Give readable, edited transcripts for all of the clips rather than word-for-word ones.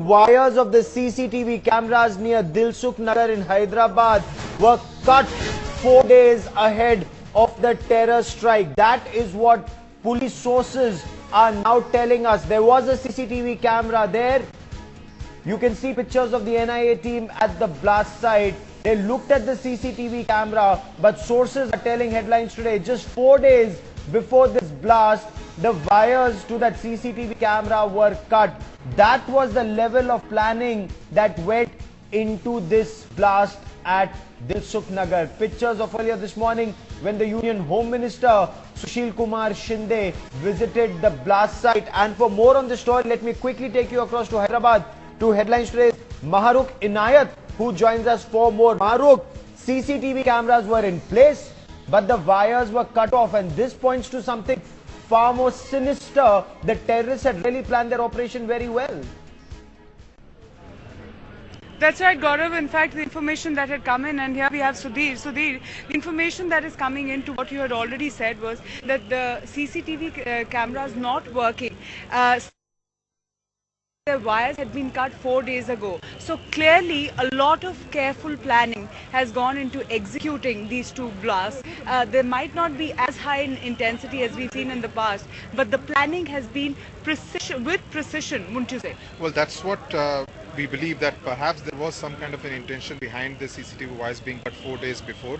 Wires of the CCTV cameras near Dilsukhnagar in Hyderabad were cut 4 days ahead of the terror strike. That is what police sources are now telling us. There was a CCTV camera there. You can see pictures of the NIA team at the blast site. They looked at the CCTV camera, but sources are telling headlines today, just 4 days before this blast, the wires to that CCTV camera were cut. That was the level of planning that went into this blast at Dilsukhnagar. Pictures of earlier this morning when the Union Home Minister Sushil Kumar Shinde visited the blast site. And for more on this story, let me quickly take you across to Hyderabad to headlines today. Maharukh Inayat, who joins us for more. Maharukh, CCTV cameras were in place, but the wires were cut off, and this points to something far more sinister. The terrorists had really planned their operation very well. That's right, Gaurav. In fact, the information that had come in, and here we have Sudhir. Sudhir, the information that is coming in to what you had already said was that the CCTV cameras not working. The wires had been cut 4 days ago. So clearly a lot of careful planning has gone into executing these two blasts. They might not be as high in intensity as we've seen in the past, but the planning has been with precision, wouldn't you say? Well, that's what we believe, that perhaps there was some kind of an intention behind the CCTV wires being cut 4 days before.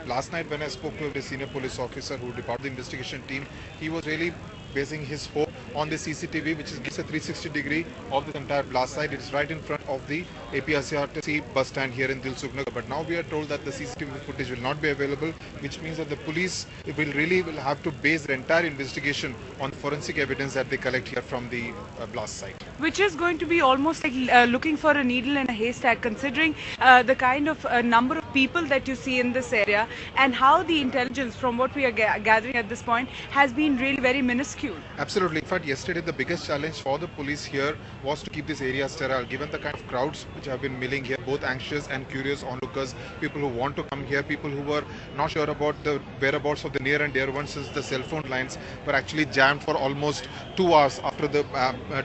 Last night when I spoke to the senior police officer who departed the investigation team, he was really basing his hope on the CCTV, which gives a 360 degree of the entire blast site. It's right in front of the APRCRTC bus stand here in Dilsukhnagar. But now we are told that the CCTV footage will not be available, which means that the police will have to base their entire investigation on forensic evidence that they collect here from the blast site. Which is going to be almost like looking for a needle in a haystack, considering the kind of number of people that you see in this area and how the intelligence, from what we are gathering at this point, has been really very minuscule. Absolutely. In fact, yesterday the biggest challenge for the police here was to keep this area sterile, given the kind of crowds which have been milling here, both anxious and curious onlookers, people who want to come here, people who were not sure about the whereabouts of the near and dear ones, since the cell phone lines were actually jammed for almost 2 hours after the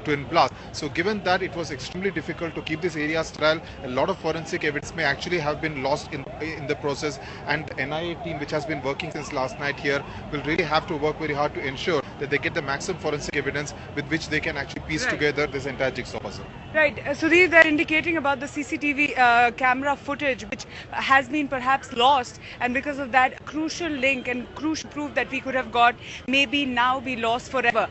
twin blast. So given that it was extremely difficult to keep this area sterile, a lot of forensic evidence may actually have been lost in the process, and NIA team, which has been working since last night here, will really have to work very hard to ensure that they get the maximum forensic evidence with which they can actually piece together this entire jigsaw puzzle. Right. Sudhir, they're indicating about the CCTV camera footage, which has been perhaps lost, and because of that, a crucial link and crucial proof that we could have got maybe now be lost forever.